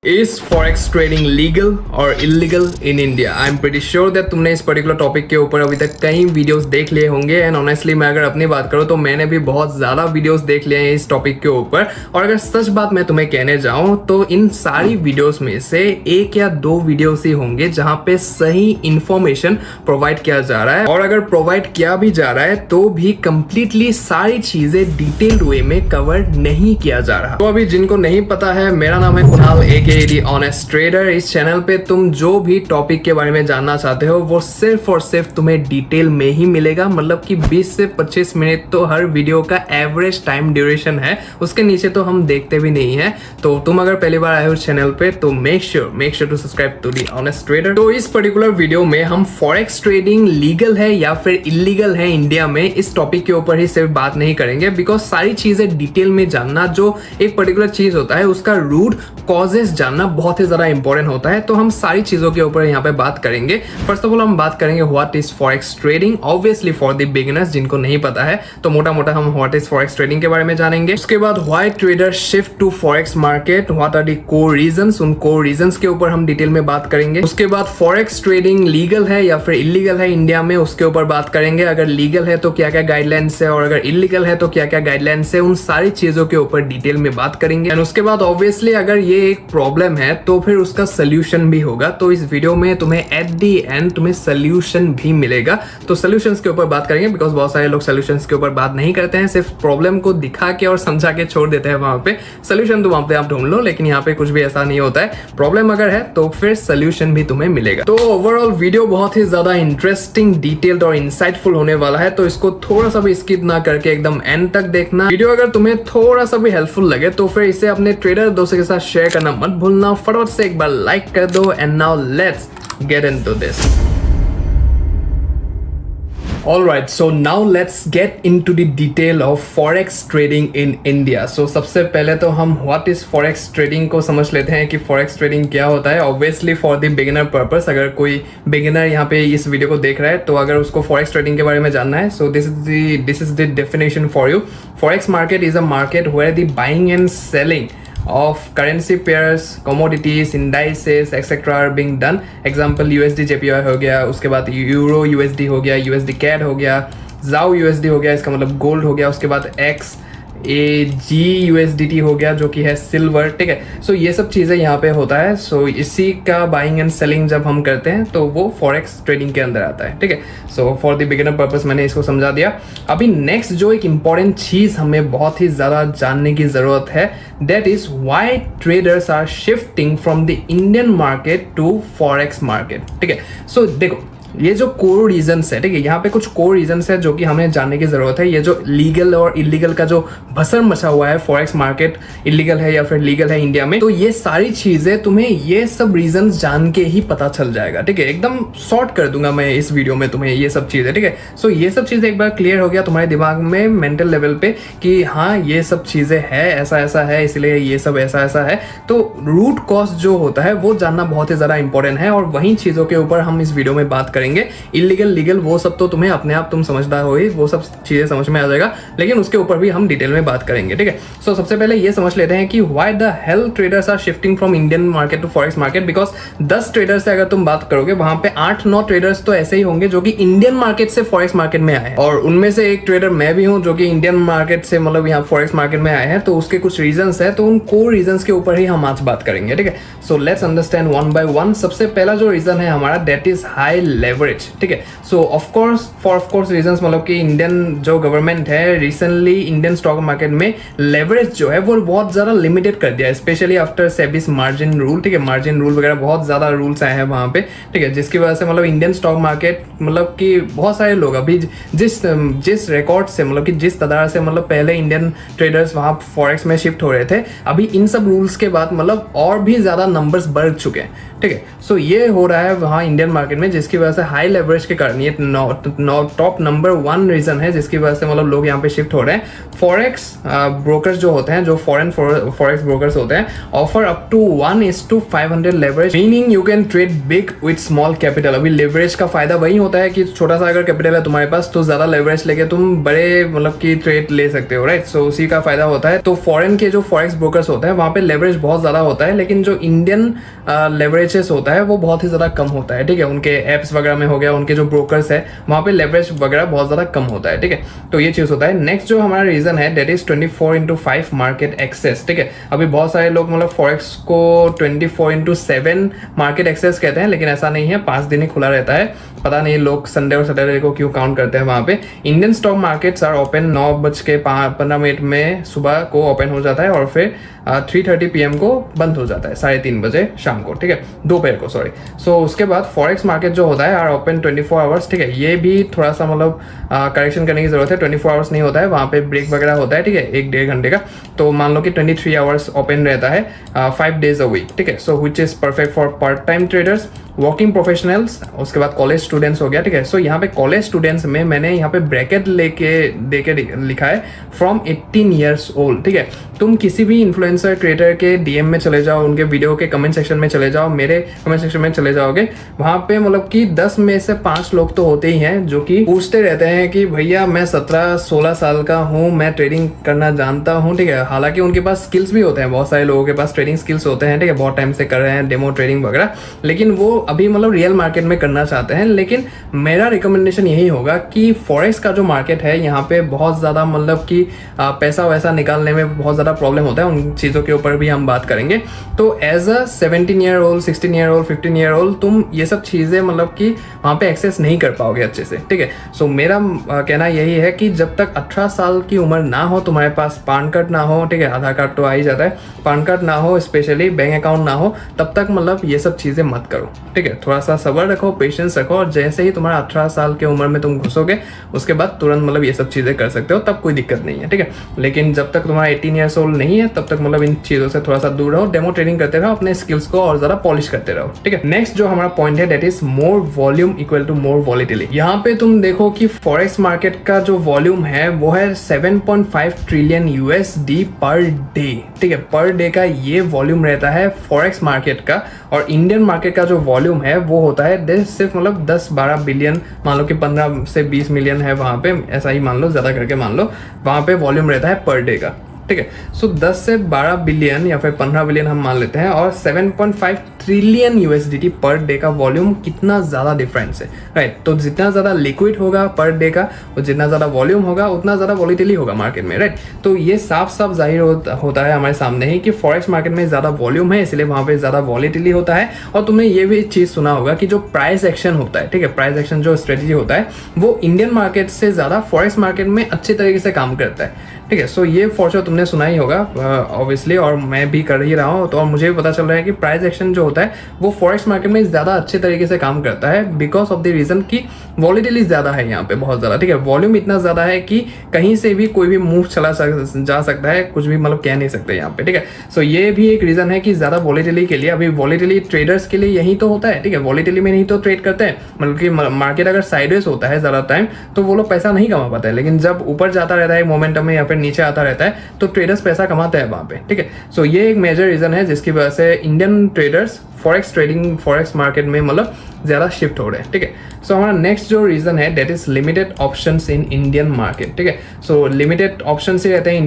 Is forex trading legal or illegal in India? I'm pretty sure that तुमने इस particular topic के ऊपर अभी तक कई वीडियोस देख लिए होंगे एंड ऑनेस्टली मैं अगर अपनी बात करूँ तो मैंने भी बहुत ज़्यादा वीडियोस देख लिए हैं इस टॉपिक के ऊपर। और अगर सच बात मैं तुम्हें कहने जाऊँ तो इन सारी वीडियोस में से एक या दो वीडियोस ही होंगे जहाँ पे सही इंफॉर्मेशन प्रोवाइड किया जा रहा है, और अगर प्रोवाइड किया भी जा रहा है तो भी कंप्लीटली सारी चीजें डिटेल्ड वे में कवर नहीं किया जा रहा। तो अभी जिनको नहीं पता है, मेरा नाम है कुणाल दी ऑनेस्ट ट्रेडर। इस चैनल पे तुम जो भी टॉपिक के बारे में जानना चाहते हो वो सिर्फ और सिर्फ तुम्हें डिटेल में ही मिलेगा। मतलब कि 20 से 25 मिनट तो हर वीडियो का एवरेज टाइम ड्यूरेशन है, उसके नीचे तो हम देखते भी नहीं है। तो तुम अगर पहली बार आए हो चैनल पे तो make sure to subscribe to the honest trader. तो इस पर्टिकुलर वीडियो में हम फॉरेक्स ट्रेडिंग लीगल है या फिर इलीगल है इंडिया में, इस टॉपिक के ऊपर ही सिर्फ बात नहीं करेंगे, बिकॉज सारी चीजें डिटेल में जानना, जो एक पर्टिकुलर चीज होता है उसका रूट कॉजेस जानना बहुत ही ज्यादा इंपॉर्टेंट होता है। तो हम सारी चीजों के ऊपर यहाँ पे बात करेंगे। फर्स्ट ऑफ ऑल हम बात करेंगे what is forex trading, obviously for the beginners जिनको नहीं पता है तो मोटा मोटा हम व्हाट इज फॉरेक्स ट्रेडिंग के बारे में जानेंगे। उसके बाद why trader shift to forex market, what are the core reasons, उन कोर रीजंस के ऊपर हम डिटेल में बात करेंगे। उसके बाद फॉरेक्स ट्रेडिंग लीगल है या फिर इलीगल है इंडिया में, उसके ऊपर बात करेंगे। अगर लीगल है तो क्या क्या गाइडलाइंस है और अगर इलीगल है तो क्या क्या गाइडलाइंस है, उन सारी चीजों के ऊपर डिटेल में बात करेंगे। एंड उसके बाद ऑब्वियसली अगर ये एक प्रॉब्लम है तो फिर उसका सोल्यूशन भी होगा। तो इस वीडियो में तुम्हें एट दी एंड तुम्हें सोल्यूशन भी मिलेगा। तो सोल्यूशंस के ऊपर बात करेंगे, बिकॉज बहुत सारे लोग सोल्यूशंस के ऊपर बात नहीं करते हैं, सिर्फ प्रॉब्लम को दिखा के और समझा के छोड़ देते हैं। वहां पे सोल्यूशन तो वहां पे आप ढूंढ लो, लेकिन यहाँ पे कुछ भी ऐसा नहीं होता है। प्रॉब्लम अगर है तो फिर सोल्यूशन भी तुम्हें मिलेगा। तो ओवरऑल वीडियो बहुत ही ज्यादा इंटरेस्टिंग, डिटेल्ड और इंसाइटफुल होने वाला है। तो इसको थोड़ा सा भी स्किप ना करके एकदम एंड तक देखना। वीडियो अगर तुम्हें थोड़ा सा भी हेल्पफुल लगे तो फिर इसे अपने ट्रेडर दोस्तों के साथ शेयर करना मत भूलना। फटाफट से एक बार लाइक कर दो। And now let's get into this. Alright, so now let's get into the detail of forex trading in India. So सबसे पहले तो हम what is forex trading को समझ लेते हैं कि forex trading क्या होता है। Obviously for the beginner purpose, अगर कोई beginner यहाँ पे इस वीडियो को देख रहा है तो अगर उसको forex trading के बारे में जानना है, so this is the definition for you. Forex market is a market where the buying and selling of currency pairs, commodities, indices, etc. are being done. Example USD JPY हो गया, उसके बाद euro USD हो गया, USD CAD हो गया, जाओ USD हो गया, इसका मतलब गोल्ड हो गया, उसके बाद XAG/USDT हो गया जो कि है सिल्वर। ठीक है, सो ये सब चीज़ें यहाँ पे होता है। सो इसी का बाइंग एंड सेलिंग जब हम करते हैं तो वो फॉरेक्स ट्रेडिंग के अंदर आता है। ठीक है, so for the beginner purpose मैंने इसको समझा दिया। अभी नेक्स्ट जो एक इंपॉर्टेंट चीज़ हमें बहुत ही ज़्यादा जानने की ज़रूरत है, that is why traders are shifting from the Indian market to forex market. ठीक है, सो देखो ये जो कोर रीजंस है, ठीक है, यहाँ पे कुछ कोर रीजंस है जो कि हमें जानने की जरूरत है। ये जो लीगल और इलीगल का जो भसर मचा हुआ है, फॉरेक्स मार्केट इलीगल है या फिर लीगल है इंडिया में, तो ये सारी चीजें तुम्हें ये सब रीजंस जान के ही पता चल जाएगा। ठीक है, एकदम शॉर्ट कर दूंगा मैं इस वीडियो में तुम्हें ये सब चीजें। ठीक है, सो ये सब चीजें एक बार क्लियर हो गया तुम्हारे दिमाग में मेंटल लेवल पे कि हाँ ये सब चीजें है, ऐसा ऐसा है, इसलिए ये सब ऐसा ऐसा है। तो रूट कॉज जो होता है वो जानना बहुत ही ज्यादा इंपॉर्टेंट है, और वही चीजों के ऊपर हम इस वीडियो में बात करेंगे। इलीगल लीगल वो सब तो तुम्हें अपने आप तुम समझदार हो ही, वो सब चीजें समझ में आ जाएगा, लेकिन उसके ऊपर भी हम डिटेल में बात करेंगे। ठीक है, सो सबसे पहले ये समझ लेते हैं कि why the hell traders are shifting from Indian market to forex market. Because 10 traders से अगर तुम बात करोगे वहां पे 8-9 ट्रेडर्स तो ऐसे ही होंगे जो कि इंडियन मार्केट से फॉरेक्स मार्केट में आए हैं, और उनमें से एक ट्रेडर मैं भी हूं जो कि इंडियन मार्केट से मतलब यहाँ फॉरेक्स मार्केट में आए हैं। तो उसके कुछ रीजंस है, तो उन कोर रीजंस के ऊपर ही हम आज बात करेंगे। ठीक है, so let's understand one by one. सबसे पहला जो रीजन है हमारा, दैट इज हाई लेवरेज। ठीक है, सो ऑफ कोर्स रीजंस, मतलब कि इंडियन जो गवर्नमेंट है रिसेंटली इंडियन स्टॉक मार्केट में लेवरेज जो है वो बहुत ज्यादा लिमिटेड कर दिया है, specially after SEBI's margin rule. ठीक है, मार्जिन रूल वगैरह बहुत ज्यादा रूल्स आए हैं वहां पे। ठीक है, जिसकी वजह से मतलब इंडियन स्टॉक मार्केट, मतलब कि बहुत सारे लोग अभी जिस रिकॉर्ड से, मतलब कि जिस तरह से मतलब पहले इंडियन ट्रेडर्स वहां फॉरेक्स में शिफ्ट हो रहे थे, अभी इन सब रूल्स के बाद मतलब और भी ज्यादा नंबर्स बढ़ चुके हैं। ठीक है, सो ये हो रहा है वहाँ इंडियन मार्केट में, जिसकी वजह से से हाई लेवरेज के कारण ये टॉप नंबर 1 रीजन है जिसकी वजह से मतलब लोग यहाँ पे शिफ्ट हो रहे हैं। फॉरेक्स ब्रोकर्स जो होते हैं, जो फॉरेन फॉरेक्स ब्रोकर्स होते हैं, offer up to 1:500 leverage, meaning you can trade big with small capital. अभी लेवरेज का फायदा वही होता है कि छोटा सा अगर कैपिटल है तुम्हारे पास तो ज्यादा लेवरेज लेके तुम बड़े मतलब की ट्रेड ले सकते हो, राइट। सो उसी का फायदा होता है। तो फॉरेन के जो फॉरेक्स ब्रोकर्स होते हैं वहां पे लेवरेज बहुत ज्यादा होता है, लेकिन जो इंडियन लेवरेजेस होता है वो बहुत ही ज्यादा कम होता है, ठीक है। उनके एप्स वगैरह में हो गया, उनके जो ब्रोकर्स है वहां पे लेवरेज वगैरह बहुत ज्यादा कम होता है, ठीक है। तो ये चीज होता है। नेक्स्ट जो हमारा रीजन है दैट इज 24/5 मार्केट एक्सेस, ठीक है। अभी बहुत सारे लोग मतलब फॉरेक्स को 24/7 मार्केट एक्सेस कहते हैं, लेकिन ऐसा नहीं है, 5 दिन ही खुला रहता है। पता नहीं लोग संडे और सैटरडे को क्यों काउंट करते हैं वहां पे। Indian stock markets are open 9:15 में सुबह को ओपन हो जाता है और फिर 3:30 PM को बंद हो जाता है, 3:30 बजे शाम को, ठीक है, दोपहर को, सॉरी। सो उसके बाद फॉरेक्स मार्केट जो होता है आर ओपन 24 आवर्स, ठीक है। ये भी थोड़ा सा मतलब करेक्शन करने की जरूरत है, 24 आवर्स नहीं होता है, वहाँ पे ब्रेक वगैरह होता है, ठीक है, 1-1.5 घंटे का। तो मान लो कि 23 आवर्स ओपन रहता है 5 days a week, ठीक है। So which is perfect for part time traders, working professionals, उसके बाद कॉलेज स्टूडेंट्स हो गया, ठीक है। सो यहाँ पे कॉलेज स्टूडेंट्स में मैंने यहाँ पे ब्रैकेट देके लिखा है फ्रॉम 18 years old, ठीक है। तुम किसी भी इन्फ्लुएंसर क्रिएटर के DM में चले जाओ, उनके वीडियो के कमेंट सेक्शन में चले जाओ, मेरे कमेंट सेक्शन में चले जाओगे, वहां पे मतलब कि 10 में से 5 लोग तो होते ही हैं जो कि पूछते रहते हैं कि भैया मैं 17-16 साल का हूँ, मैं ट्रेडिंग करना जानता हूँ, ठीक है। हालांकि उनके पास स्किल्स भी होते हैं, बहुत सारे लोगों के पास ट्रेडिंग स्किल्स होते हैं, ठीक है, बहुत टाइम से कर रहे हैं डेमो ट्रेडिंग वगैरह, लेकिन वो अभी मतलब रियल मार्केट में करना चाहते हैं। लेकिन मेरा रिकमेंडेशन यही होगा कि फॉरेक्स का जो मार्केट है यहाँ पे बहुत ज्यादा मतलब कि पैसा वैसा निकालने में बहुत ज्यादा प्रॉब्लम होता है, उन चीजों के ऊपर भी हम बात करेंगे। तो as a 17 year old, 16 year old, 15 year old तुम ये सब चीजें मतलब कि वहां पे एक्सेस नहीं कर पाओगे अच्छे से, ठीक है। सो मेरा कहना यही है कि जब तक 18 साल की उम्र ना हो, तुम्हारे पास पैन कार्ड ना हो, ठीक है, आधार कार्ड तो आ ही जाता है, पैन कार्ड ना हो, स्पेशली बैंक अकाउंट ना हो, तब तक मतलब ये सब चीजें मत करो, ठीक है। थोड़ा सा सब्र रखो, पेशेंस रखो, और जैसे ही तुम्हारा 18 साल की उम्र में तुम घुसोगे उसके बाद तुरंत मतलब ये सब चीजें कर सकते हो, तब कोई दिक्कत नहीं है, ठीक है। लेकिन जब तक तुम्हारा 18 years old नहीं है तब तक मतलब इन चीजों से थोड़ा सा दूर रहो, डेमो ट्रेडिंग करते रहो, अपने स्किल्स को और ज्यादा पॉलिश करते रहो, ठीक है। नेक्स्ट जो हमारा पॉइंट है that is more volume equal to more volatility. यहाँ पे तुम देखो कि फॉरेक्स मार्केट का जो वॉल्यूम है वो है 7.5 ट्रिलियन USD पर डे, ठीक है। पर डे का ये वॉल्यूम रहता है फॉरेक्स मार्केट का, और इंडियन मार्केट का जो वॉल्यूम है वो होता है सिर्फ मतलब 10-12 बिलियन, मान लो कि 15 से 20 मिलियन है वहां पे, ऐसा ही मान लो, ज्यादा करके मान लो, वहां पे वॉल्यूम रहता है पर डे का, ठीक है। सो 10 से 12 बिलियन या फिर 15 बिलियन हम मान लेते हैं, और 7.5 ट्रिलियन USD पर डे का वॉल्यूम, कितना ज्यादा डिफरेंस है, राइट। तो जितना ज्यादा लिक्विड होगा पर डे का और जितना ज्यादा वॉल्यूम होगा उतना ज्यादा वॉलिटिलिटी होगा मार्केट में, राइट। तो ये साफ साफ जाहिर होता है हमारे सामने ही कि फॉरेक्स मार्केट में ज्यादा वॉल्यूम है, इसलिए वहां पे ज्यादा वॉलिटिलिटी होता है। और तुमने ये भी चीज सुना होगा कि जो प्राइस एक्शन होता है, ठीक है, प्राइस एक्शन जो स्ट्रेटेजी होता है वो इंडियन मार्केट से ज्यादा फॉरेक्स मार्केट में अच्छे तरीके से काम करता है, ठीक है। सो ये फॉर श्योर तुमने सुना ही होगा ऑब्वियसली, और मैं भी कर ही रहा हूँ, तो और मुझे भी पता चल रहा है कि प्राइस एक्शन जो होता है वो फॉरेक्स मार्केट में ज्यादा अच्छे तरीके से काम करता है, बिकॉज ऑफ द रीजन कि वॉलिटिलिटी ज्यादा है यहाँ पे, बहुत ज्यादा, ठीक है। वॉल्यूम इतना ज्यादा है कि कहीं से भी कोई भी मूव जा सकता है, कुछ भी मतलब कह नहीं सकते यहाँ पे, ठीक है। सो ये भी एक रीजन है कि ज्यादा वॉलिटिलिटी के लिए, अभी वॉलिटिलिटी ट्रेडर्स के लिए यही तो होता है, ठीक है। वॉलिटिलिटी में नहीं तो ट्रेड करते हैं, मतलब कि मार्केट अगर साइडवेज होता है ज्यादा टाइम तो वो लोग पैसा नहीं कमा पाते हैं, लेकिन जब ऊपर जाता रहता है मोमेंटम में या फिर नीचे आता रहता है तो ट्रेडर्स पैसा कमाते हैं वहां पे, ठीक है। सो ये एक मेजर रीजन है जिसकी वजह से इंडियन ट्रेडर्स फॉरेक्स मार्केट में मतलब ज्यादा शिफ्ट हो रहे हैं, ठीक है। सो हमारा नेक्स्ट जो रीजन है that is limited options in Indian market, ठीक है। सो लिमिटेड ऑप्शंस ही रहते हैं,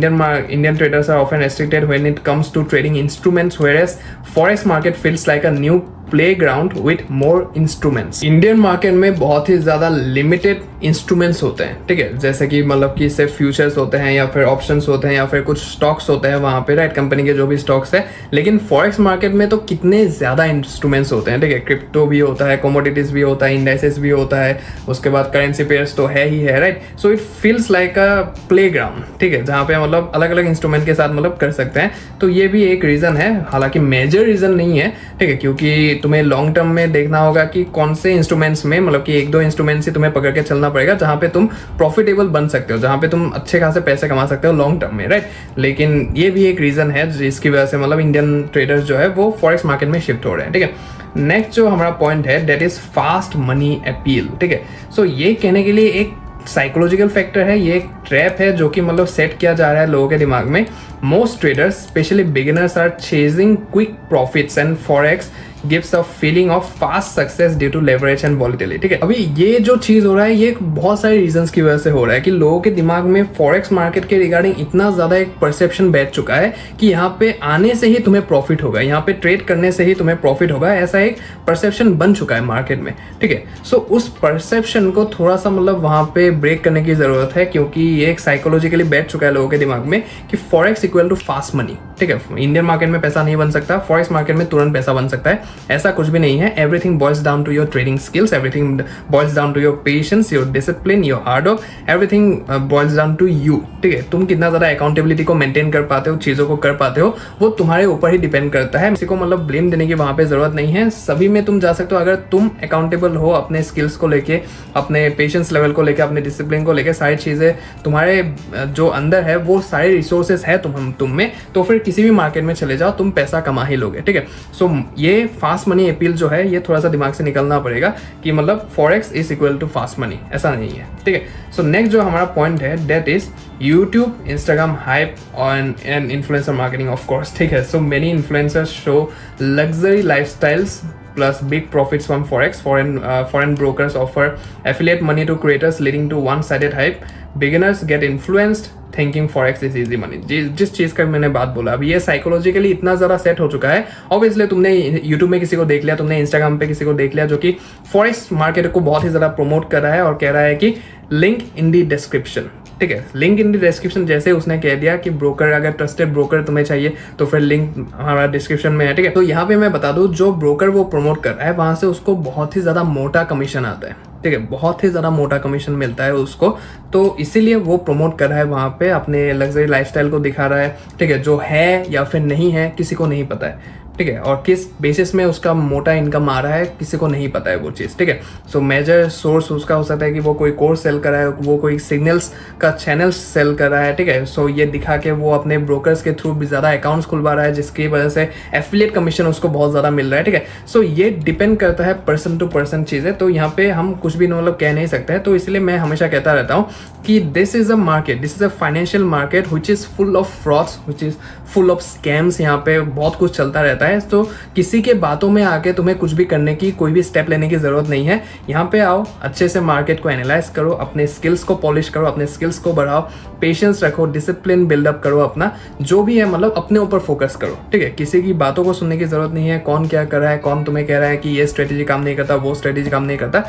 Indian traders are often restricted when it comes to trading instruments, whereas forex market feels like a new playground with more instruments. Indian market में बहुत ही ज्यादा limited instruments होते हैं, ठीक है, जैसे कि मतलब कि सिर्फ फ्यूचर्स होते हैं या फिर ऑप्शंस होते हैं या फिर कुछ स्टॉक्स होते हैं वहां पे, राइट, कंपनी के जो भी स्टॉक्स है। लेकिन फॉरेक्स मार्केट में तो कितने ज्यादा इंस्ट्रूमेंट्स होते हैं, ठीक है। क्रिप्टो भी होता है, कमोडिटीज भी होता है, इंडाइसेस भी होता है, उसके बाद करेंसी पेयर्स तो है ही है, right. So it feels like a playground, ठीक है, जहाँ पे मतलब अलग अलग इंस्ट्रूमेंट के साथ मतलब कर सकते हैं। तो ये भी एक रीजन है, हालांकि मेजर रीजन नहीं है, ठीक है, क्योंकि तुम्हें लॉन्ग टर्म में देखना होगा कि कौन से इंस्ट्रूमेंट्स में मतलब कि 1-2 इंस्ट्रूमेंट्स ही तुम्हें पकड़ के चलना पड़ेगा जहां पे तुम प्रॉफिटेबल बन सकते हो, जहां पे तुम अच्छे खासे पैसे कमा सकते हो लॉन्ग टर्म में, राइट। लेकिन ये भी एक रीजन है जिसकी वजह से मतलब इंडियन ट्रेडर्स जो है वो फॉरेक्स मार्केट में शिफ्ट हो रहे हैं, ठीक है। नेक्स्ट जो हमारा पॉइंट है that is fast money appeal, ठीक है। सो ये कहने के लिए एक साइकोलॉजिकल फैक्टर है, ये एक ट्रैप है जो कि मतलब सेट किया जा रहा है लोगों के दिमाग में। Most traders specially beginners are chasing quick profits and forex gives a feeling of fast success due to leverage and volatility, ठीक है। अभी ये जो चीज हो रहा है ये बहुत सारे रीजंस की वजह से हो रहा है कि लोगों के दिमाग में फॉरेक्स मार्केट के रिगार्डिंग इतना ज्यादा एक परसेप्शन बैठ चुका है कि यहाँ पे आने से ही तुम्हें प्रॉफिट होगा, यहाँ पे ट्रेड करने से ही तुम्हें प्रॉफिट होगा, ऐसा एक परसेप्शन बन चुका है मार्केट में, ठीक है। सो उस परसेप्शन को थोड़ा सा मतलब वहां पे ब्रेक करने की जरूरत है, क्योंकि ये एक साइकोलॉजिकली बैठ चुका है लोगों के दिमाग में कि forex equal to fast money, ठीक है। इंडियन मार्केट में पैसा नहीं बन सकता, फॉरेक्स मार्केट में तुरंत पैसा बन सकता है, ऐसा कुछ भी नहीं है। Everything boils down to your trading skills, everything boils down to your patience, your discipline, your hard work, everything boils down to you, ठीक है। तुम कितना ज्यादा अकाउंटेबिलिटी को मेंटेन कर पाते हो, चीजों को कर पाते हो, वो तुम्हारे ऊपर ही डिपेंड करता है। किसी को मतलब ब्लेम देने की वहां पे जरूरत नहीं है, सभी में तुम जा सकते हो अगर तुम अकाउंटेबल हो अपने स्किल्स को लेके, अपने पेशेंस लेवल को लेके, अपने डिसिप्लिन को लेके, सारी चीजें तुम्हारे जो अंदर है वो सारे रिसोर्सेस है तुम में, तो फिर किसी भी मार्केट में चले जाओ तुम पैसा कमा ही लोगे, ठीक है। सो ये फास्ट मनी अपील जो है ये थोड़ा सा दिमाग से निकलना पड़ेगा कि मतलब forex is equal to fast money, ऐसा नहीं है, ठीक है। सो नेक्स्ट जो हमारा पॉइंट है that is YouTube, Instagram hype and influencer marketing, of course, ठीक है। So many influencers show luxury lifestyles plus big profits from forex. Foreign brokers offer affiliate money to creators leading to one-sided hype. Beginners get influenced thinking forex is easy money. जिस चीज का मैंने बात बोला अभी ये साइकोलॉजिकली इतना ज़्यादा सेट हो चुका है। ऑब्वियसली तुमने यूट्यूब में किसी को देख लिया, तुमने इंस्टाग्राम पे किसी को देख लिया जो कि फॉरेक्स मार्केट को बहुत ही ज़्यादा प्रमोट कर रहा है और कह रहा है कि लिंक इन दी डिस्क्रिप्शन, ठीक है। लिंक इन द डिस्क्रिप्शन, जैसे उसने कह दिया कि ब्रोकर, अगर ट्रस्टेड ब्रोकर तुम्हें चाहिए तो फिर लिंक हमारा डिस्क्रिप्शन में है, ठीक है। तो यहाँ पे मैं बता दूं जो ब्रोकर वो प्रमोट कर रहा है वहां से उसको बहुत ही ज्यादा मोटा कमीशन आता है, ठीक है, बहुत ही ज्यादा मोटा कमीशन मिलता है उसको, तो इसीलिए वो प्रमोट कर रहा है वहां पे, अपने लग्जरी लाइफस्टाइल को दिखा रहा है, ठीक है। जो है या फिर नहीं है किसी को नहीं पता है, ठीक है, और किस बेसिस में उसका मोटा इनकम आ रहा है किसी को नहीं पता है वो चीज़, ठीक है। सो मेजर सोर्स उसका हो सकता है कि वो कोई कोर्स सेल कर रहा है, वो कोई सिग्नल्स का चैनल सेल कर रहा है, ठीक है। सो ये दिखा के वो अपने ब्रोकर्स के थ्रू भी ज़्यादा अकाउंट्स खुलवा रहा है जिसकी वजह से एफिलिएट कमीशन उसको बहुत ज़्यादा मिल रहा है, ठीक है। सो ये डिपेंड करता है पर्सन टू पर्सन चीज़ें, तो यहाँ पे हम कुछ भी मतलब कह नहीं सकते हैं। तो इसलिए मैं हमेशा कहता रहता हूँ कि this is a market, this is a financial market which is full of frauds, which is full of scams, यहाँ पे बहुत कुछ चलता रहता है। तो किसी के बातों में आके तुम्हें कुछ भी करने की, कोई भी स्टेप लेने की जरूरत नहीं है। यहाँ पे आओ, अच्छे से मार्केट को एनालाइज करो, अपने स्किल्स को पॉलिश करो, अपने स्किल्स को बढ़ाओ, पेशेंस रखो, डिसिप्लिन बिल्डअप करो, अपना जो भी है मतलब अपने ऊपर फोकस करो, ठीक है। किसी की बातों को सुनने की जरूरत नहीं है, कौन क्या कर रहा है, कौन तुम्हें कह रहा है कि ये स्ट्रेटेजी काम नहीं करता, वो स्ट्रेटेजी काम नहीं करता,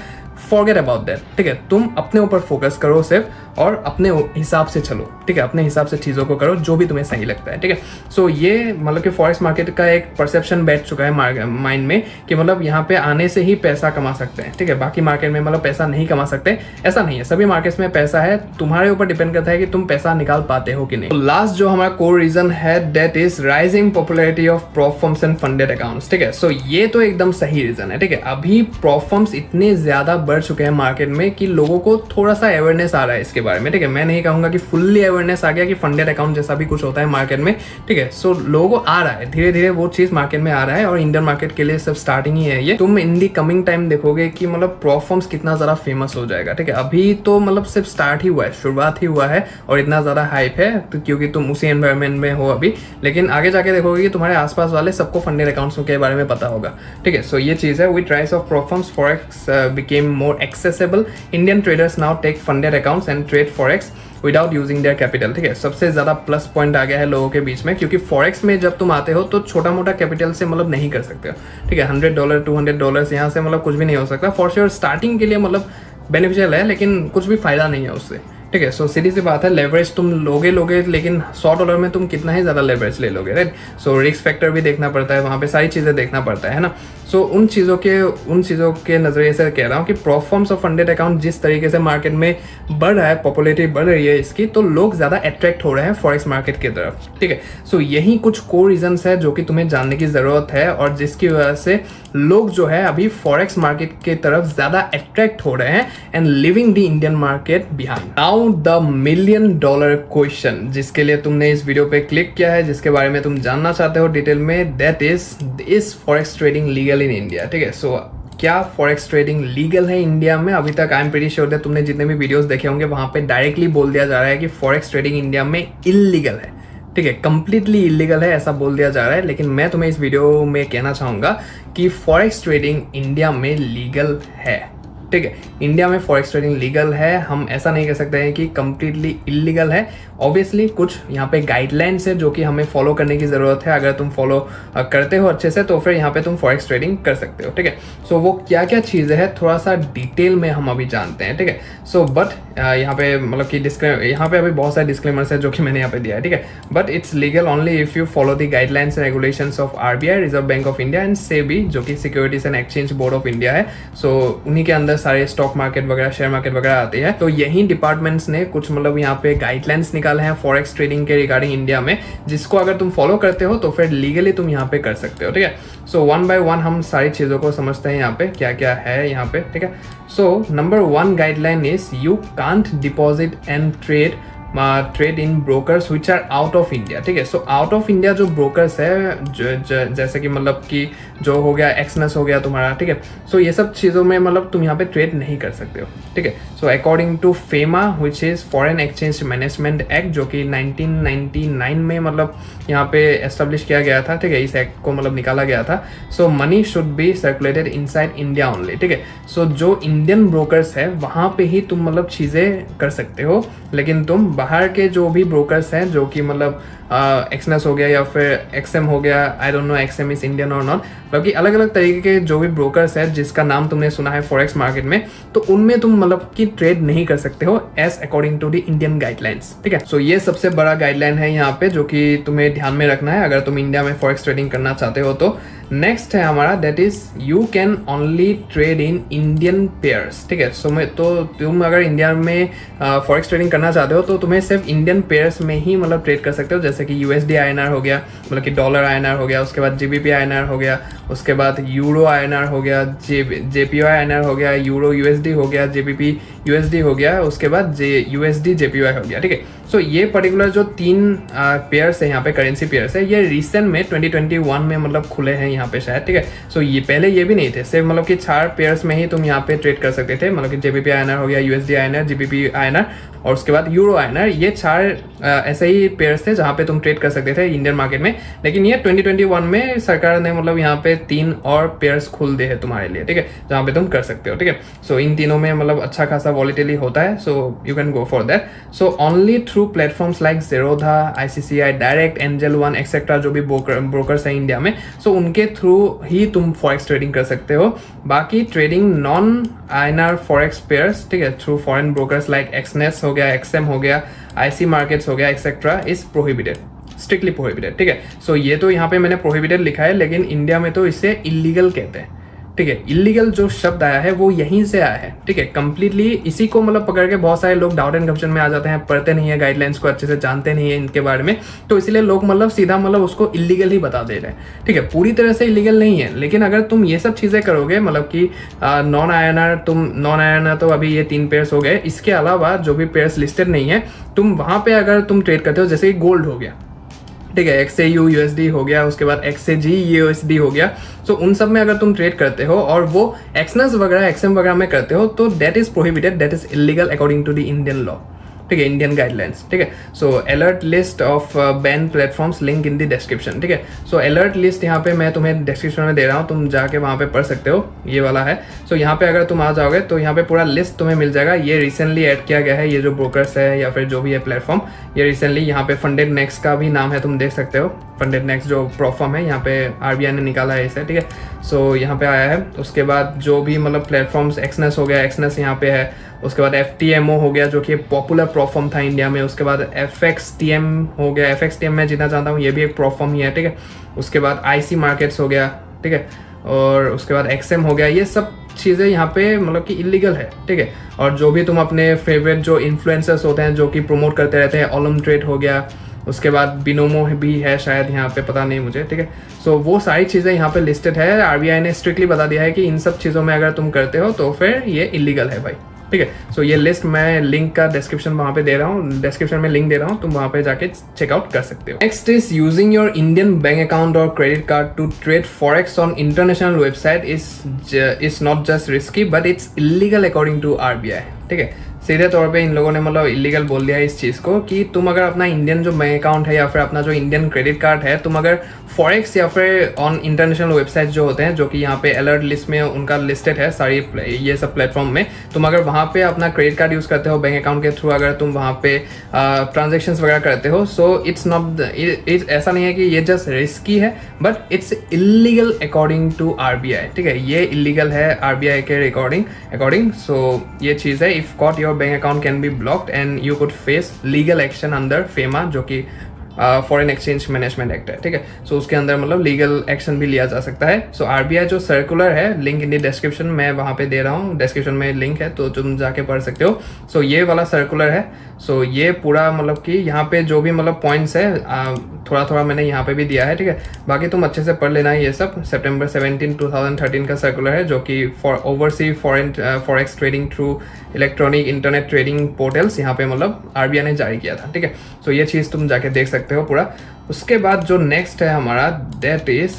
फॉरगेट अबाउट दैट, ठीक है। तुम अपने ऊपर फोकस करो सिर्फ, और अपने हिसाब से चलो, ठीक है, अपने हिसाब से चीज़ों को करो जो भी तुम्हें सही लगता है, ठीक है। सो ये मतलब कि फॉरेक्स मार्केट का एक परसेप्शन बैठ चुका है माइंड में कि मतलब यहाँ पे आने से ही पैसा कमा सकते हैं, ठीक है, बाकी मार्केट में मतलब पैसा नहीं कमा सकते, ऐसा नहीं है। सभी मार्केट्स में पैसा है, तुम्हारे ऊपर डिपेंड करता है कि तुम पैसा निकाल पाते हो कि नहीं। तो लास्ट जो हमारा कोर रीजन है that is rising popularity of prop firms and funded accounts, ठीक है। सो ये तो एकदम सही रीजन है, ठीक है। अभी प्रॉप फर्म्स इतने ज्यादा बढ़ चुके हैं मार्केट में कि लोगों को थोड़ा सा अवेयरनेस आ रहा है इसके बारे में, ठीक है। मैं नहीं कहूंगा कि फुल्ली अवेयरनेस आ गया कि फंडेड अकाउंट जैसा भी कुछ होता है मार्केट में, ठीक है। सो लोगों को आ रहा है, धीरे धीरे वो चीज मार्केट में आ रहा है, और इंडियन मार्केट के लिए सब स्टार्टिंग ही है ये। तुम इन दी कमिंग टाइम देखोगे कि मतलब प्रॉप फर्म्स कितना ज्यादा फेमस हो जाएगा, ठीक है। अभी तो मतलब सिर्फ स्टार्ट ही हुआ है, शुरुआत ही हुआ है, और इतना ज्यादा हाइप है तो क्योंकि तुम उसी एनवायरमेंट में हो अभी, लेकिन आगे जाके देखोगे कि तुम्हारे आसपास वाले सबको फंडेड अकाउंट्स के बारे में पता होगा, ठीक है। सो ये चीज है, with rise of prop firms forex became more accessible. Indian traders now take funded accounts and trade forex without using their capital, ठीक है। सबसे ज्यादा प्लस पॉइंट आ गया है लोगों के बीच में, क्योंकि फॉरेक्स में जब तुम आते हो तो छोटा मोटा कैपिटल से मतलब नहीं कर सकते हो, ठीक है। $100 $200 यहाँ से मतलब कुछ भी नहीं हो सकता। फॉर श्योर स्टार्टिंग के लिए मतलब बेनिफिशियल है, लेकिन कुछ भी फायदा नहीं है उससे, ठीक है। सो सीधी सी बात है, लेवरेज तुम लोगे लेकिन $100 में तुम कितना ही ज़्यादा लेवरेज ले लोगे, राइट। सो रिस्क फैक्टर भी देखना पड़ता है, वहाँ पे सारी चीज़ें देखना पड़ता है ना। सो उन चीज़ों के नज़रिए से कह रहा हूँ कि प्रॉप फर्म्स और फंडेड अकाउंट जिस तरीके से मार्केट में बढ़ रहा है, पॉपुलैरिटी बढ़ रही है इसकी, तो लोग ज़्यादा अट्रैक्ट हो रहे हैं फॉरेक्स मार्केट की तरफ, ठीक है। सो यही कुछ कोर रीजंस है जो कि तुम्हें जानने की ज़रूरत है, और जिसकी वजह से लोग जो है अभी फॉरेक्स मार्केट की तरफ ज़्यादा अट्रैक्ट हो रहे हैं and living the Indian market behind. Now now the $1,000,000 question जिसके लिए तुमने इस वीडियो पे क्लिक किया है, जिसके बारे में तुम जानना चाहते हो डिटेल में, that is forex trading legal in India. ठीक है, सो क्या फॉरेक्स ट्रेडिंग लीगल है इंडिया में? अभी तक I am pretty sure that तुमने जितने भी वीडियोस देखे होंगे वहां पे डायरेक्टली बोल दिया जा रहा है कि फॉरेक्स ट्रेडिंग इंडिया में इल्लीगल है। ठीक है, कंप्लीटली इलीगल है ऐसा बोल दिया जा रहा है। लेकिन मैं तुम्हें इस वीडियो में कहना चाहूंगा कि फॉरेक्स ट्रेडिंग इंडिया में लीगल है। ठीक है, इंडिया में फॉरेक्स ट्रेडिंग लीगल है। हम ऐसा नहीं कह सकते हैं कि कंप्लीटली इलीगल है। ऑब्वियसली कुछ यहाँ पे गाइडलाइंस है जो कि हमें फॉलो करने की ज़रूरत है। अगर तुम फॉलो करते हो अच्छे से तो फिर यहाँ पे तुम फॉरेक्स ट्रेडिंग कर सकते हो। ठीक है, सो वो क्या क्या चीज़ें हैं थोड़ा सा डिटेल में हम अभी जानते हैं। ठीक है, सो बट यहाँ पे मतलब कि यहाँ पे अभी बहुत सारे डिस्क्लेमर्स है जो कि मैंने यहाँ पे दिया है। ठीक है, but it's legal only if you follow the guidelines and regulations of RBI, reserve bank of India and SEBI, जो कि securities and exchange board of India है। सो उन्हीं के अंदर सारे स्टॉक मार्केट वगैरह, शेयर मार्केट वगैरह आते हैं। तो यही डिपार्टमेंट्स ने कुछ मतलब यहाँ पे गाइडलाइंस निकाले हैं फॉरेक्स ट्रेडिंग के रिगार्डिंग इंडिया में, जिसको अगर तुम फॉलो करते हो तो फिर लीगली तुम यहाँ पे कर सकते हो। ठीक है, सो वन बाय वन हम सारी चीज़ों को समझते हैं यहाँ पे क्या क्या है यहाँ पे। ठीक है, so number 1 guideline is you can't deposit and trade in brokers which are out of India. ठीक है, सो आउट ऑफ इंडिया जो ब्रोकर्स है जैसे कि मतलब कि जो हो गया एक्सनेस हो गया तुम्हारा। ठीक है, सो ये सब चीज़ों में मतलब तुम यहाँ पे ट्रेड नहीं कर सकते हो। ठीक है, so according to FEMA which is foreign exchange management act, जो कि 1999 में मतलब यहाँ पे एस्टेब्लिश किया गया था। ठीक है, इस एक्ट को मतलब निकाला गया था। So money should be circulated inside India only. ठीक है, सो जो इंडियन ब्रोकर्स है वहाँ पे ही तुम मतलब चीज़ें कर सकते हो, लेकिन तुम बाहर के जो भी ब्रोकर्स हैं जो कि मतलब एक्सनेस हो गया या फिर एक्सएम हो गया, I don't know XM is Indian और नॉट, बाकी अलग अलग तरीके के जो भी ब्रोकर्स है जिसका नाम तुमने सुना है फॉरेक्स मार्केट में, तो उनमें तुम मतलब कि ट्रेड नहीं कर सकते हो as according to the Indian guidelines. ठीक है, सो ये सबसे बड़ा गाइडलाइन है यहाँ पे जो कि तुम्हें ध्यान में रखना है अगर तुम इंडिया में फॉरेक्स ट्रेडिंग करना चाहते हो। तो नेक्स्ट है हमारा that is you can only trade in Indian pairs. ठीक है, सो तो तुम अगर इंडिया में फॉरेक्स ट्रेडिंग करना चाहते हो तो तुम्हें सिर्फ इंडियन पेयर्स में ही मतलब ट्रेड कर सकते हो, जैसे कि USD INR हो गया, मतलब कि डॉलर INR हो गया, उसके बाद GBP INR हो गया, उसके बाद यूरो INR हो गया, JPY INR हो गया, यूरो USD हो गया, JBP USD हो गया, उसके बाद USD JPY हो गया। ठीक है, सो ये पर्टिकुलर जो 3 पेयर्स है यहाँ पे, करेंसी पेयर्स है, ये रिसेंट में 2021 में मतलब खुले हैं यहाँ पे शायद। ठीक है, सो ये पहले ये भी नहीं थे, सिर्फ मतलब कि 4 पेयर्स में ही तुम यहाँ पे ट्रेड कर सकते थे, मतलब कि JBP INR हो गया, USD INR, GBP INR और उसके बाद यूरो INR, ये 4 ऐसे ही पेयर्स थे जहाँ पे तुम ट्रेड कर सकते थे इंडियन मार्केट में। लेकिन ये 2021 में सरकार ने मतलब यहाँ पे 3 और पेयर्स खोल दे है तुम्हारे लिए। ठीक है, जहाँ पे तुम कर सकते हो। ठीक है, सो इन तीनों में मतलब अच्छा खासा वॉलेटिलिटी होता है, so you can go for that. So only through platforms like Zerodha, ICICI direct, Angel One etcetera जो भी ब्रोकर्स हैं इंडिया में, सो उनके थ्रू ही तुम फॉरेक्स ट्रेडिंग कर सकते हो। बाकी trading non INR forex pairs, ठीक है, through foreign brokers like Exness हो गया, एक्सएम हो गया, IC मार्केट्स हो गया etcetera is prohibited, strictly prohibited. ठीक है, सो ये तो यहाँ पे मैंने प्रोहिबिटेड लिखा है, लेकिन इंडिया में तो इसे इलीगल कहते हैं। ठीक है, इलीगल जो शब्द आया है वो यहीं से आया है। ठीक है, कंप्लीटली इसी को मतलब पकड़ के बहुत सारे लोग डाउट एंड कंफ्यूजन में आ जाते हैं, पढ़ते नहीं है गाइडलाइंस को अच्छे से, जानते नहीं है इनके बारे में, तो इसलिए लोग मतलब सीधा मतलब उसको इलीगल ही बता दे रहे हैं। ठीक है, पूरी तरह से इलीगल नहीं है, लेकिन अगर तुम ये सब चीज़ें करोगे मतलब कि नॉन INR तो अभी ये 3 पेयर्स हो गए, इसके अलावा जो भी पेयर्स लिस्टेड नहीं है तुम वहाँ पे अगर तुम ट्रेड करते हो, जैसे कि गोल्ड हो गया, ठीक है, XAU USD हो गया, उसके बाद XAG USD हो गया, सो उन सब में अगर तुम ट्रेड करते हो और वो एक्सनेस वगैरह एक्सएम वगैरह में करते हो तो that is prohibited, that is illegal according to the Indian law. ठीक है, इंडियन गाइडलाइंस। ठीक है, so alert list of ban platforms link in the description. ठीक है, सो अलर्ट लिस्ट यहाँ पे मैं तुम्हें डिस्क्रिप्शन में दे रहा हूँ, तुम जाके वहाँ पे पढ़ सकते हो, ये वाला है। सो यहाँ पे अगर तुम आ जाओगे तो यहाँ पे पूरा लिस्ट तुम्हें मिल जाएगा। ये रिसेंटली ऐड किया गया है, ये जो ब्रोकर्स है या फिर जो भी है प्लेटफॉर्म, ये रिसेंटली यहाँ पे फंडेड नेक्स्ट का भी नाम है, तुम देख सकते हो। फंडेड नेक्स्ट जो प्लेटफॉर्म है यहाँ पे RBI ने निकाला है इसे। ठीक है, सो यहाँ पे आया है। उसके बाद जो भी मतलब प्लेटफॉर्म्स, एक्सनेस हो गया, एक्सनेस यहाँ पे है, उसके बाद FTMO हो गया जो कि पॉपुलर प्लेटफॉर्म था इंडिया में, उसके बाद FXTM हो गया, FXTM मैं जितना जानता हूँ ये भी एक प्लेटफॉर्म ही है। ठीक है, उसके बाद IC मार्केट्स हो गया, ठीक है, और उसके बाद XM हो गया, ये सब चीज़ें यहाँ पे मतलब कि इलीगल है। ठीक है, और जो भी तुम अपने फेवरेट जो इन्फ्लुएंसर्स होते हैं जो कि प्रमोट करते रहते हैं, ओलम ट्रेड हो गया, उसके बाद बिनोमो भी है शायद यहाँ पे, पता नहीं मुझे। ठीक है, सो वो सारी चीज़ें यहाँ पे लिस्टेड है। RBI ने स्ट्रिक्टली बता दिया है कि इन सब चीज़ों में अगर तुम करते हो तो फिर ये इलीगल है भाई। ठीक है। सो ये लिस्ट मैं लिंक का डिस्क्रिप्शन वहाँ पे दे रहा हूँ, डिस्क्रिप्शन में लिंक दे रहा हूँ, तुम वहाँ पे जाके चेकआउट कर सकते हो। Next is using your Indian bank account और credit card to trade forex on international website is not just risky but it's illegal according to RBI। ठीक है, सीधे तौर पे इन लोगों ने मतलब इलीगल बोल दिया है इस चीज़ को कि तुम अगर अपना इंडियन जो बैंक अकाउंट है या फिर अपना जो इंडियन क्रेडिट कार्ड है, तुम अगर फॉरेक्स या फिर ऑन इंटरनेशनल वेबसाइट जो होते हैं, जो कि यहाँ पे अलर्ट लिस्ट में उनका लिस्टेड है सारी ये सब प्लेटफॉर्म में, तुम अगर वहाँ पे अपना क्रेडिट कार्ड यूज़ करते हो बैंक अकाउंट के थ्रू, अगर तुम वहाँ पे ट्रांजेक्शंस वगैरह करते हो, सो इट्स नॉट ऐसा नहीं है कि ये जस्ट रिस्की है but it's illegal according to RBI। ठीक है, ये इलीगल है RBI के अकॉर्डिंग। सो ये चीज़ है, if caught your bank account can be blocked and you could face legal action under FEMA, जो कि फॉरेन एक्सचेंज मैनेजमेंट एक्ट है। ठीक है, सो उसके अंदर मतलब लीगल एक्शन भी लिया जा सकता है। सो RBI जो सर्कुलर है, लिंक इन द डिस्क्रिप्शन मैं वहाँ पे दे रहा हूँ, डिस्क्रिप्शन में लिंक है तो तुम जाके पढ़ सकते हो। सो ये वाला सर्कुलर है। सो ये पूरा मतलब कि यहाँ पे जो भी मतलब पॉइंट्स है थोड़ा थोड़ा मैंने यहाँ पे भी दिया है। ठीक है, बाकी तुम अच्छे से पढ़ लेना है। ये सब सितंबर 17, 2013 का सर्कुलर है, जो कि for oversee forex trading through electronic internet trading portals यहाँ पे मतलब RBI ने जारी किया था। ठीक है, सो ये चीज़ तुम जाके देख सकते हो पूरा। उसके बाद जो नेक्स्ट है हमारा, that is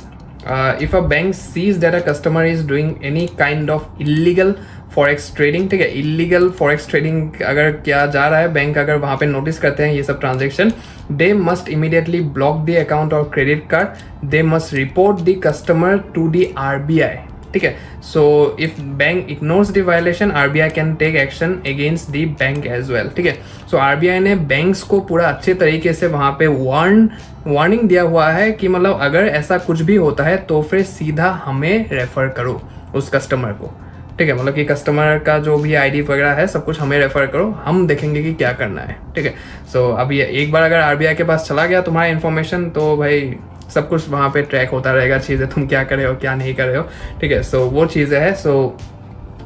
if a bank sees that a customer is doing any kind of illegal forex trading. ठीक है, इलीगल फॉरेक्स ट्रेडिंग अगर किया जा रहा है, बैंक अगर वहाँ पे नोटिस करते हैं ये सब transaction, they must immediately block the account और credit card, they must report the customer to the RBI। ठीक है, so if bank ignores the violation, RBI can take action against the bank as well. ठीक है, सो RBI ने banks को पूरा अच्छे तरीके से वहाँ पे वार्निंग दिया हुआ है कि मतलब अगर ऐसा कुछ भी होता है तो फिर सीधा हमें रेफर करो उस कस्टमर को। ठीक है, मतलब कि कस्टमर का जो भी ID वगैरह है सब कुछ हमें रेफर करो, हम देखेंगे कि क्या करना है। ठीक है, सो अब ये एक बार अगर RBI के पास चला गया तुम्हारा इन्फॉर्मेशन, तो भाई सब कुछ वहाँ पे ट्रैक होता रहेगा, चीज़ें तुम क्या कर रहे हो क्या नहीं कर रहे हो। ठीक है, सो वो चीज़ें है। सो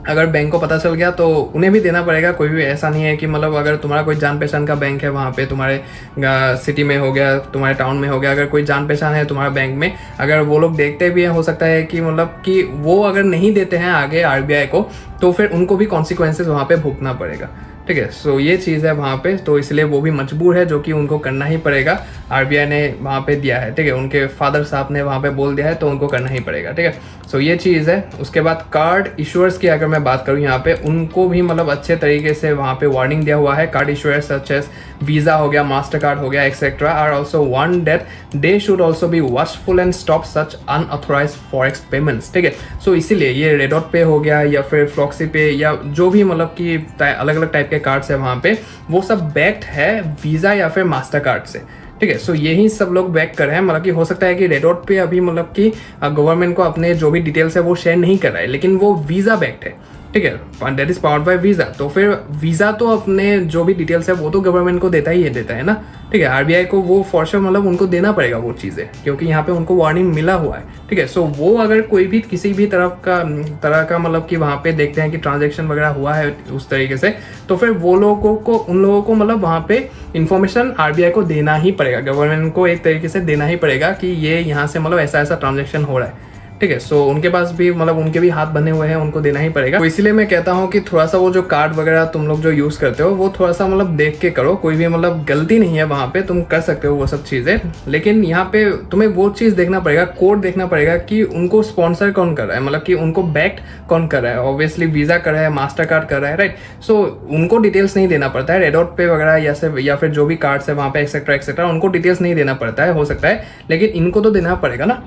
अगर बैंक को पता चल गया तो उन्हें भी देना पड़ेगा। कोई भी ऐसा नहीं है कि मतलब अगर तुम्हारा कोई जान पहचान का बैंक है वहाँ पे, तुम्हारे सिटी में हो गया, तुम्हारे टाउन में हो गया, अगर कोई जान पहचान है तुम्हारा बैंक में, अगर वो लोग देखते भी हैं, हो सकता है कि मतलब कि वो अगर नहीं देते हैं आगे RBI को, तो फिर उनको भी कॉन्सिक्वेंसेस वहाँ पे भुगतना पड़ेगा। ठीक है, सो ये चीज़ है वहाँ पे, तो इसलिए वो भी मजबूर है, जो कि उनको करना ही पड़ेगा। RBI ने वहाँ पे दिया है। ठीक है, उनके फादर साहब ने वहाँ पे बोल दिया है तो उनको करना ही पड़ेगा। ठीक है, सो ये चीज़ है। उसके बाद कार्ड इशूअर्स की अगर मैं बात करूँ यहाँ पे, उनको भी मतलब अच्छे तरीके से वहाँ पे वार्निंग दिया हुआ है। Card issuers such as Visa हो गया, मास्टर कार्ड हो गया, etcetera are also warn that they should also be watchful and stop such unauthorise forex payments. ठीक है, सो इसीलिए ये रेडॉट पे हो गया या फिर फ्लॉक्सी पे या जो भी मतलब कि अलग अलग टाइप के कार्ड्स है वहाँ पे, वो सब बैक्ड है वीज़ा या फिर मास्टर कार्ड से। ठीक है, सो यही सब लोग बैक कर रहे हैं। मतलब कि हो सकता है कि रेडॉट पे अभी मतलब कि गवर्नमेंट को अपने जो भी डिटेल्स है वो शेयर नहीं कर रहा है, लेकिन वो वीज़ा बैक्ड है। ठीक है, that is powered by visa. तो फिर वीज़ा तो अपने जो भी डिटेल्स है वो तो गवर्नमेंट को देता है ना। ठीक है, RBI को वो फॉर श्योर मतलब उनको देना पड़ेगा वो चीज़ें, क्योंकि यहाँ पे उनको वार्निंग मिला हुआ है। ठीक है, सो वो अगर कोई भी किसी भी तरह का मतलब कि वहाँ पे देखते हैं कि ट्रांजेक्शन वगैरह हुआ है उस तरीके से, तो फिर वो लोगों को उन लोगों को मतलब वहाँ पे इन्फॉर्मेशन RBI को देना ही पड़ेगा, गवर्नमेंट को एक तरीके से देना ही पड़ेगा कि ये यहाँ से मतलब ऐसा ऐसा ट्रांजेक्शन हो रहा है। ठीक है, सो उनके पास भी मतलब उनके भी हाथ बने हुए हैं, उनको देना ही पड़ेगा। तो इसीलिए मैं कहता हूँ कि थोड़ा सा वो जो कार्ड वगैरह तुम लोग जो यूज़ करते हो वो थोड़ा सा मतलब देख के करो। कोई भी मतलब गलती नहीं है वहाँ पे, तुम कर सकते हो वो सब चीज़ें, लेकिन यहाँ पे तुम्हें वो चीज़ देखना पड़ेगा, कोड देखना पड़ेगा कि उनको स्पॉन्सर कौन कर रहा है, मतलब कि उनको बैक्ड कौन कर रहा है। ऑब्वियसली वीज़ा कर रहा है, मास्टर कार्ड कर रहा है, राइट। सो उनको डिटेल्स नहीं देना पड़ता है, रेडॉट पे वगैरह या फिर जो भी कार्ड्स है वहाँ पे एक्सेट्रा उनको डिटेल्स नहीं देना पड़ता है, हो सकता है, लेकिन इनको तो देना पड़ेगा ना।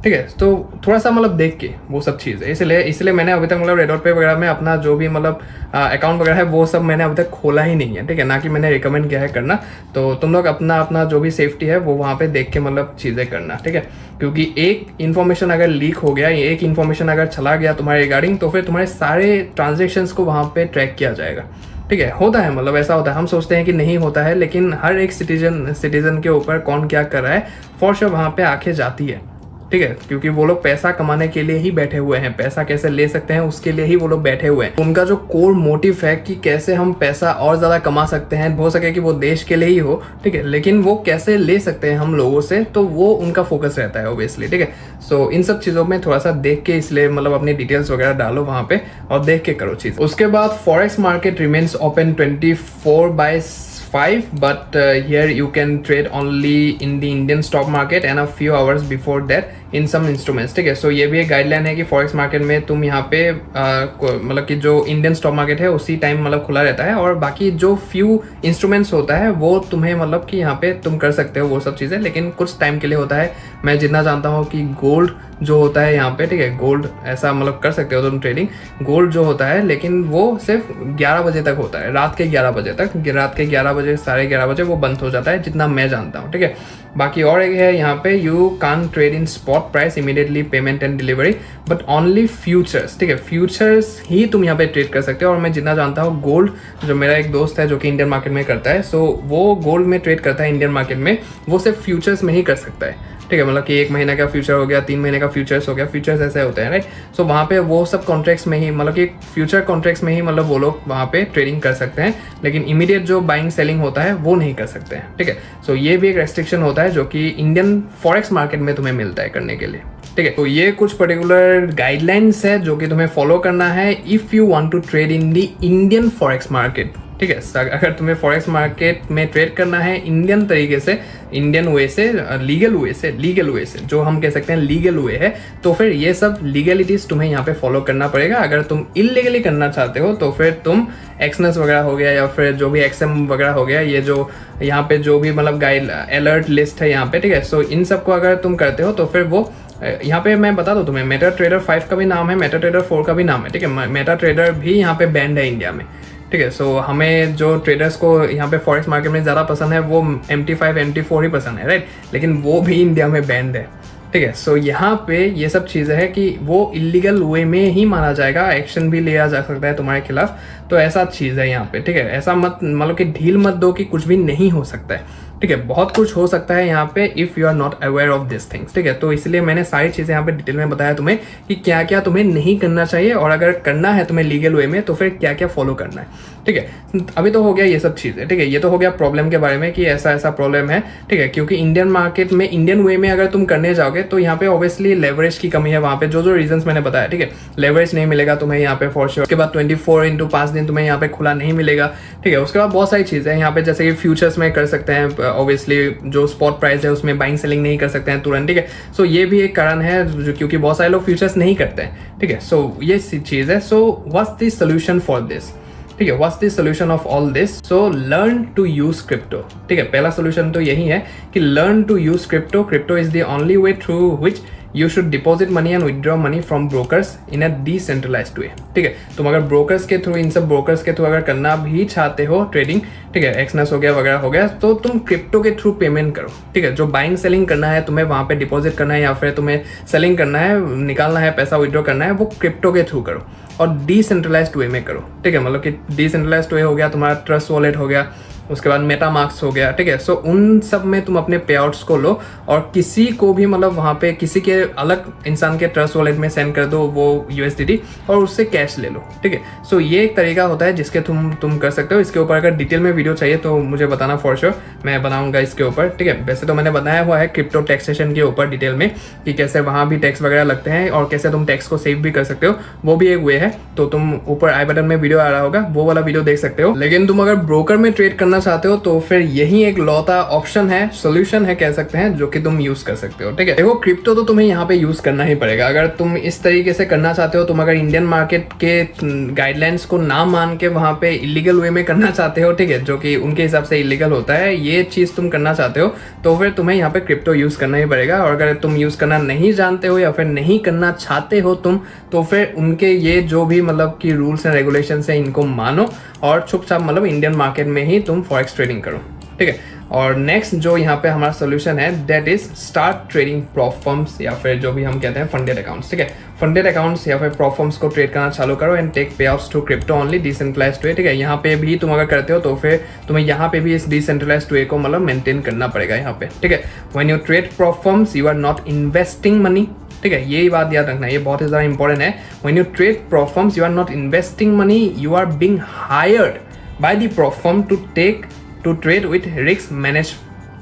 ठीक है, तो थोड़ा सा मतलब देख के वो सब चीज़ है। इसलिए मैंने अभी तक मतलब रेडॉट पे वगैरह में अपना जो भी मतलब अकाउंट वगैरह है वो सब मैंने अभी तक खोला ही नहीं है। ठीक है, ना कि मैंने रिकमेंड किया है करना। तो तुम लोग अपना जो भी सेफ्टी है वो वहाँ पे देख के मतलब चीज़ें करना। ठीक है, क्योंकि एक इन्फॉर्मेशन अगर लीक हो गया, एक इन्फॉर्मेशन अगर चला गया तुम्हारे रिगार्डिंग, तो फिर तुम्हारे सारे ट्रांजेक्शन्स को वहाँ पे ट्रैक किया जाएगा। ठीक है, होता है, मतलब ऐसा होता है। हम सोचते हैं कि नहीं होता है, लेकिन हर एक सिटीजन के ऊपर कौन क्या कर रहा है फॉर श्योर वहाँ पे आंखें जाती है। ठीक है, क्योंकि वो लोग पैसा कमाने के लिए ही बैठे हुए हैं, पैसा कैसे ले सकते हैं उसके लिए ही वो लोग बैठे हुए हैं। उनका जो कोर मोटिव है कि कैसे हम पैसा और ज़्यादा कमा सकते हैं, हो सके कि वो देश के लिए ही हो, ठीक है, लेकिन वो कैसे ले सकते हैं हम लोगों से, तो वो उनका फोकस रहता है ऑब्वियसली, ठीक है। सो इन सब चीज़ों में थोड़ा सा देख के, इसलिए मतलब अपनी डिटेल्स वगैरह डालो वहाँ पे और देख के करो चीज़। उसके बाद forex market remains open 24/5, but here you can trade only in the Indian stock market and a few hours before that in some instruments, ठीक है। सो ये भी एक गाइडलाइन है कि फॉरेक्स मार्केट में तुम यहाँ पे मतलब कि जो इंडियन स्टॉक मार्केट है उसी टाइम मतलब खुला रहता है, और बाकी जो फ्यू इंस्ट्रूमेंट्स होता है वो तुम्हें मतलब कि यहाँ पे तुम कर सकते हो वो सब चीज़ें, लेकिन कुछ टाइम के लिए होता है। मैं जितना जानता हूँ कि गोल्ड जो होता है यहाँ पे, ठीक है, गोल्ड ऐसा मतलब कर सकते हो तुम ट्रेडिंग, गोल्ड जो होता है, लेकिन वो सिर्फ 11 बजे तक होता है, रात के 11 बजे तक, रात के 11 बजे 11:30 बजे वो बंद हो जाता है, जितना मैं जानता हूँ, ठीक है। बाकी और एक है यहाँ पे, you can trade in spot price immediately payment and delivery but only futures, ठीक है, फ्यूचर्स ही तुम यहाँ पे ट्रेड कर सकते हो। और मैं जितना जानता हूँ गोल्ड, जो मेरा एक दोस्त है जो कि इंडियन मार्केट में करता है, सो वो गोल्ड में ट्रेड करता है इंडियन मार्केट में, वो सिर्फ फ्यूचर्स में ही कर सकता है, ठीक है, मतलब कि 1 महीने का फ्यूचर हो गया, 3 महीने का फ्यूचर्स हो गया, फ्यूचर्स ऐसे होते हैं, राइट। सो वहाँ पे वो सब कॉन्ट्रैक्ट्स में ही, मतलब कि फ्यूचर कॉन्ट्रैक्ट्स में ही मतलब वो लोग वहाँ पे ट्रेडिंग कर सकते हैं, लेकिन इमीडिएट जो बाइंग सेलिंग होता है वो नहीं कर सकते हैं, ठीक है। सो ये भी एक रेस्ट्रिक्शन होता है जो कि इंडियन फॉरेक्स मार्केट में तुम्हें मिलता है करने के लिए, ठीक है। तो ये कुछ पर्टिकुलर गाइडलाइंस है जो कि तुम्हें फॉलो करना है if you want to trade in the Indian forex market, ठीक है। अगर तुम्हें फॉरेक्स मार्केट में ट्रेड करना है इंडियन तरीके से, इंडियन वे से, लीगल वे से जो हम कह सकते हैं लीगल वे है, तो फिर ये सब लीगलिटीज तुम्हें यहाँ पे फॉलो करना पड़ेगा। अगर तुम इलीगली करना चाहते हो तो फिर तुम एक्सनेस वगैरह हो गया या फिर जो भी एक्सएम वगैरह हो गया, ये जो यहाँ पे जो भी मतलब गाइड अलर्ट लिस्ट है यहाँ पे, ठीक है। सो इन सबको अगर तुम करते हो तो फिर वो यहाँ पे मैं बता दूँ तुम्हें, मेटा ट्रेडर 5 का भी नाम है, मेटा ट्रेडर 4 का भी नाम है, ठीक है। मेटा ट्रेडर भी यहाँ पे बैंड है इंडिया में, ठीक है। सो हमें जो ट्रेडर्स को यहाँ पे फॉरेक्स मार्केट में ज़्यादा पसंद है वो MT5 MT4 ही पसंद है, राइट, लेकिन वो भी इंडिया में बैंड है, ठीक है। सो यहाँ पे ये सब चीज़ें हैं कि वो इलीगल वे में ही माना जाएगा, एक्शन भी लिया जा सकता है तुम्हारे खिलाफ, तो ऐसा चीज़ है यहाँ पे, ठीक है। ऐसा मत मतलब कि ढील मत दो कि कुछ भी नहीं हो सकता है, ठीक है। बहुत कुछ हो सकता है यहाँ पे if you are not aware of this things, ठीक है। तो इसलिए मैंने सारी चीज़ें यहाँ पे डिटेल में बताया तुम्हें कि क्या क्या तुम्हें नहीं करना चाहिए, और अगर करना है तुम्हें लीगल वे में तो फिर क्या क्या फॉलो करना है, ठीक है। अभी तो हो गया ये सब चीज़ें, ठीक है। ये तो हो गया प्रॉब्लम के बारे में कि ऐसा ऐसा प्रॉब्लम है, ठीक है, क्योंकि इंडियन मार्केट में इंडियन वे में अगर तुम करने जाओगे तो यहाँ पे ऑब्वियसली लेवरेज की कमी है, वहाँ पे जो रीजंस मैंने बताया, ठीक है। लेवरेज नहीं मिलेगा तुम्हें यहाँ पे फॉर श्योर। उसके बाद 24x5 दिन तुम्हें यहाँ पे खुला नहीं मिलेगा, ठीक है। उसके बाद बहुत सारी चीज़ें हैं यहाँ पे, जैसे कि फ्यूचर्स में कर सकते हैं, ऑब्वियसली जो स्पॉट प्राइस है उसमें बाइंग सेलिंग नहीं कर सकते हैं तुरंत, ठीक है। सो ये भी एक कारण है क्योंकि बहुत सारे लोग फ्यूचर्स नहीं करते हैं, ठीक है। सो ये चीज़ है। So what's the solution for this, ठीक है, what's the solution of all this? So learn to use crypto, ठीक है। पहला सॉल्यूशन तो यही है कि learn to use crypto. Crypto is the only way through which you should deposit money and withdraw money from brokers in a decentralised way, ठीक है। तुम अगर ब्रोकर्स के थ्रू, इन सब ब्रोकर्स के थ्रू अगर करना भी चाहते हो ट्रेडिंग, ठीक है, एक्सनेस हो गया वगैरह हो गया, तो तुम क्रिप्टो के थ्रू पेमेंट करो, ठीक है। जो बाइंग सेलिंग करना है तुम्हें वहाँ पे डिपॉजिट करना है या फिर तुम्हें सेलिंग करना है, निकालना है पैसा, विदड्रॉ करना है, वो क्रिप्टो के थ्रू करो और डिसेंट्रलाइज्ड वे में करो, ठीक है। मतलब कि डिसेंट्रलाइज्ड वे हो गया तुम्हारा ट्रस्ट वॉलेट हो गया, उसके बाद मेटामार्क्स हो गया, ठीक है। सो उन सब में तुम अपने पे आउट्स को लो और किसी को भी मतलब वहाँ पे किसी के अलग इंसान के ट्रस्ट वॉलेट में सेंड कर दो वो USDT और उससे कैश ले लो, ठीक है। सो ये एक तरीका होता है जिसके तुम कर सकते हो। इसके ऊपर अगर डिटेल में वीडियो चाहिए तो मुझे बताना फॉर श्योर, मैं बनाऊंगा इसके ऊपर, ठीक है। वैसे तो मैंने बनाया हुआ है क्रिप्टो टैक्सेशन के ऊपर डिटेल में कि कैसे वहाँ भी टैक्स वगैरह लगते हैं और कैसे तुम टैक्स को सेव भी कर सकते हो, वो भी एक वे है। तो तुम ऊपर आई बटन में वीडियो आ रहा होगा, वो वाला वीडियो देख सकते हो। लेकिन तुम अगर ब्रोकर में ट्रेड करना चाहते हो तो फिर यही एक लौता ऑप्शन है, सोल्यूशन है कह सकते हैं, जो कि तुम यूज कर सकते हो, ठीक है। देखो क्रिप्टो तो तुम्हें यहाँ पे यूज करना ही पड़ेगा अगर तुम इस तरीके से करना चाहते हो। तुम अगर इंडियन मार्केट के गाइडलाइंस को ना मान के वहाँ पे इलीगल वे में करना चाहते हो, ठीक है, जो कि उनके हिसाब से इलीगल होता है, ये चीज तुम करना चाहते हो तो फिर तुम्हें यहाँ पे क्रिप्टो यूज करना ही पड़ेगा। और अगर तुम यूज करना नहीं जानते हो या फिर नहीं करना चाहते हो तुम, तो फिर उनके ये जो भी मतलब कि रूल्स एंड रेगुलेशंस है इनको मानो और चुपचाप मतलब इंडियन मार्केट में ही तुम फॉरेक्स ट्रेडिंग करो, ठीक है। और नेक्स्ट जो यहाँ पे हमारा सोल्यूशन है that is start trading prop firms या फिर जो भी हम कहते हैं फंडेड अकाउंट्स, ठीक है। फंडेड अकाउंट्स या फिर प्रॉप फर्म्स को ट्रेड करना चालू करो and take payouts to crypto only decentralised way, ठीक है। यहाँ पे भी तुम अगर करते हो तो फिर तुम्हें यहाँ पे भी इस डिसेंट्रलाइज्ड वे को मतलब मेंटेन करना पड़ेगा यहाँ पे, ठीक है। When you trade prop firms you are not investing money, ठीक है। यही बात याद रखना, ये बहुत ही ज़्यादा इंपॉर्टेंट है। When you trade prop firms you are not investing money, you are being hired by the prop firm to trade with risk manage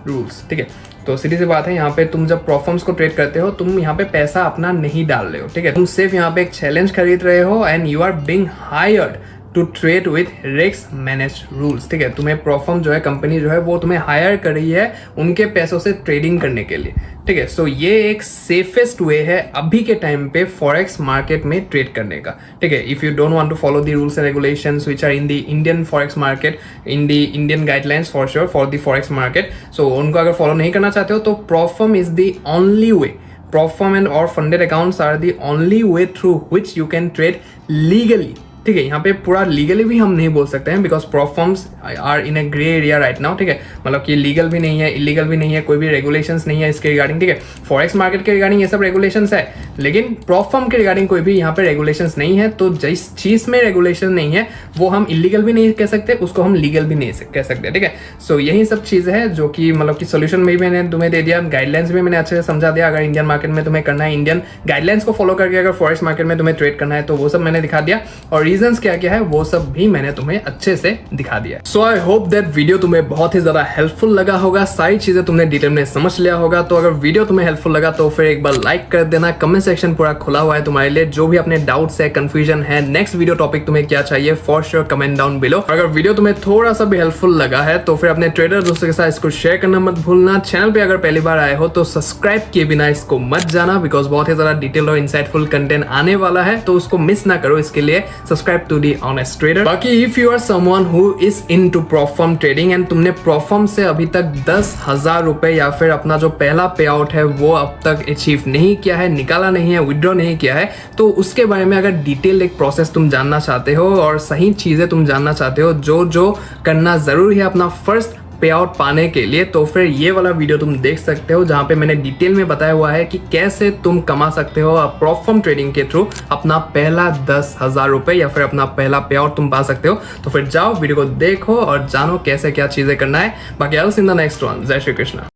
rules, ठीक है। तो सीधी सी बात है, यहाँ पे तुम जब प्रॉप फर्म्स को ट्रेड करते हो तुम यहाँ पे पैसा अपना नहीं डाल रहे हो, ठीक है। तुम सिर्फ यहाँ पे एक चैलेंज खरीद रहे हो and you are being hired to trade with risk manage rules, ठीक है। तुम्हें प्रॉप फर्म जो है, कंपनी जो है वो तुम्हें हायर कर रही है उनके पैसों से ट्रेडिंग करने के लिए, ठीक है। सो ये एक सेफेस्ट वे है अभी के टाइम पे फॉरेक्स मार्केट में ट्रेड करने का, ठीक है। If you don't want to follow the rules and regulations which are in the Indian forex market, in the Indian guidelines for sure for the forex market, so उनको अगर follow नहीं करना चाहते हो तो prop firm is the only way, prop firm and और funded accounts are the only way through which you can trade legally, ठीक है। यहाँ पे पूरा लीगली भी हम नहीं बोल सकते हैं because prop firms are in a grey area right now, ठीक है। मतलब कि लीगल भी नहीं है, इलीगल भी नहीं है, कोई भी रेगुलेशंस नहीं है इसके रिगार्डिंग, ठीक है। फॉरेक्स मार्केट के रिगार्डिंग ये सब रेगुलेशंस है, लेकिन प्रॉप फर्म के रिगार्डिंग कोई भी यहाँ पे रेगुलेशंस नहीं है। तो जिस चीज में रेगुलेशन नहीं है वो हम इलीगल भी नहीं कह सकते, उसको हम लीगल भी नहीं कह सकते, ठीक है। सो यही सब चीजें हैं जो कि मतलब कि सोल्यूशन में भी मैंने तुम्हें दे दिया, गाइडलाइंस भी मैंने अच्छे से समझा दिया। अगर इंडियन मार्केट में तुम्हें करना है, इंडियन गाइडलाइंस को फॉलो करके अगर फॉरेक्स मार्केट में तुम्हें ट्रेड करना है तो वो सब मैंने दिखा दिया, और रीजंस क्या क्या है वो सब भी मैंने तुम्हें अच्छे से दिखा दिया। सो आई होप दैट वीडियो तुम्हें बहुत ही ज्यादा हेल्पफुल लगा होगा, सारी चीजें तुमने डिटेल में समझ लिया होगा। तो अगर वीडियो तुम्हें हेल्पफुल लगा तो फिर एक बार लाइक कर देना, कमेंट सेक्शन पूरा खुला हुआ है तुम्हारे लिए, जो भी अपने डाउट्स है, कंफ्यूजन है, नेक्स्ट वीडियो टॉपिक तुम्हें क्या चाहिए, for sure comment down below. अगर वीडियो तुम्हें थोड़ा सा भी हेल्पफुल लगा है तो फिर अपने ट्रेडर दोस्तों के साथ इसको शेयर करना मत भूलना। चैनल पे अगर पहली बार आए हो तो सब्सक्राइब किए बिना इसको मत जाना, बिकॉज बहुत ही ज्यादा डिटेल और इंसाइटफुल कंटेंट आने वाला है, तो उसको मिस ना करो। इसके लिए subscribe to the honest Trader. बाकी if you are someone who is into prop firm trading and तुमने प्रॉप फर्म से अभी तक 10,000 रुपए या फिर अपना जो पहला पे आउट है वो अब तक अचीव नहीं किया है, निकाला नहीं है, विड्रॉ नहीं किया है, तो उसके बारे में अगर डिटेल एक प्रोसेस तुम जानना चाहते हो और सही चीजें तुम जानना चाहते हो जो जो करना जरूरी है अपना फर्स्ट पे आउट पाने के लिए, तो फिर ये वाला वीडियो तुम देख सकते हो जहां पे मैंने डिटेल में बताया हुआ है कि कैसे तुम कमा सकते हो प्रॉप फर्म ट्रेडिंग के थ्रू अपना पहला 10,000 रुपए या फिर अपना पहला पे आउट तुम पा सकते हो। तो फिर जाओ वीडियो को देखो और जानो कैसे क्या चीजें करना है। बाकी I will see in the next one. जय श्री कृष्ण।